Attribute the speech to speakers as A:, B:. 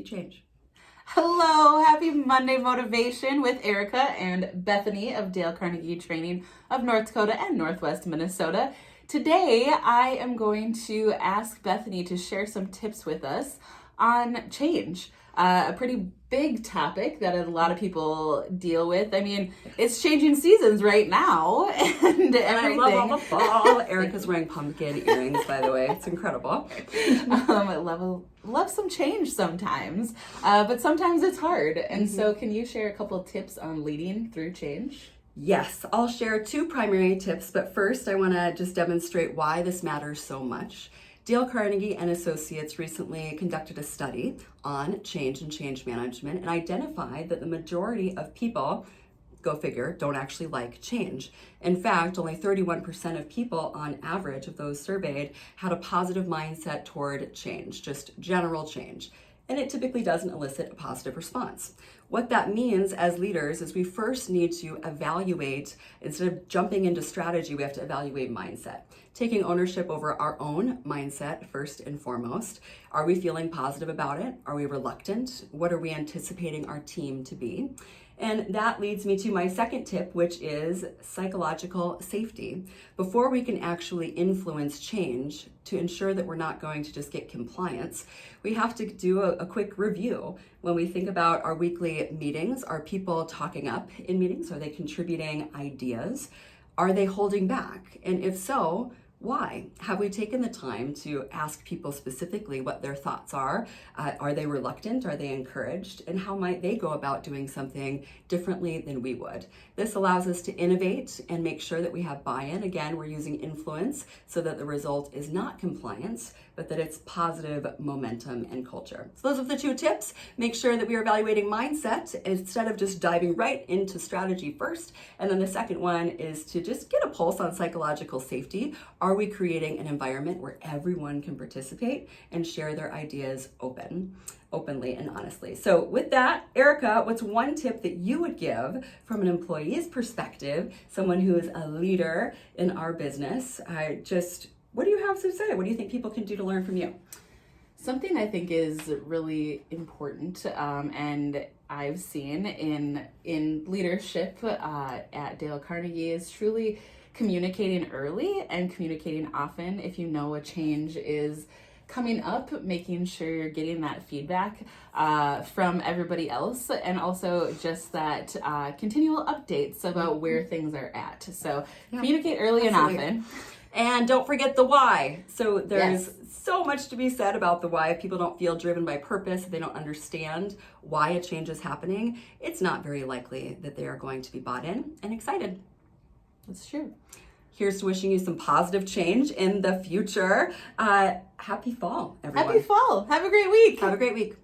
A: change.
B: Hello, happy Monday motivation with Erica and Bethany of Dale Carnegie Training of North Dakota and Northwest Minnesota. Today, I am going to ask Bethany to share some tips with us on change. A pretty big topic that a lot of people deal with. I mean, it's changing seasons right now and everything.
A: I love all the fall. Erica's wearing pumpkin earrings, by the way. It's incredible.
B: I love some change sometimes, but sometimes it's hard. And so can you share a couple tips on leading through change?
A: Yes, I'll share two primary tips, but first I want to just demonstrate why this matters so much. Dale Carnegie and Associates recently conducted a study on change and change management and identified that the majority of people, go figure, don't actually like change. In fact, only 31% of people on average of those surveyed had a positive mindset toward change, just general change. And it typically doesn't elicit a positive response. What that means as leaders is we first need to evaluate, instead of jumping into strategy, we have to evaluate mindset. Taking ownership over our own mindset first and foremost. Are we feeling positive about it? Are we reluctant? What are we anticipating our team to be? And that leads me to my second tip, which is psychological safety. Before we can actually influence change, to ensure that we're not going to just get compliance, we have to do a quick review. When we think about our weekly meetings, are people talking up in meetings? Are they contributing ideas? Are they holding back? And if so, why? Have we taken the time to ask people specifically what their thoughts are? Are they reluctant? Are they encouraged? And how might they go about doing something differently than we would? This allows us to innovate and make sure that we have buy-in. Again, we're using influence so that the result is not compliance, but that it's positive momentum and culture. So those are the two tips. Make sure that we are evaluating mindset instead of just diving right into strategy first. And then the second one is to just get a pulse on psychological safety. Are we creating an environment where everyone can participate and share their ideas openly and honestly? So with that, Erica, what's one tip that you would give from an employee's perspective, someone who is a leader in our business? What do you have to say? What do you think people can do to learn from you?
B: Something I think is really important, and I've seen in leadership at Dale Carnegie, is truly communicating early and communicating often. If you know a change is coming up, making sure you're getting that feedback from everybody else, and also just that continual updates about where things are at. So communicate early
A: Absolutely.
B: and often.
A: And don't forget the why. So there's
B: Yes.
A: so much to be said about the why. If people don't feel driven by purpose, they don't understand why a change is happening, it's not very likely that they are going to be bought in and excited.
B: That's true.
A: Here's to wishing you some positive change in the future. Happy fall, everyone.
B: Happy fall. Have a great week.
A: Have a great week.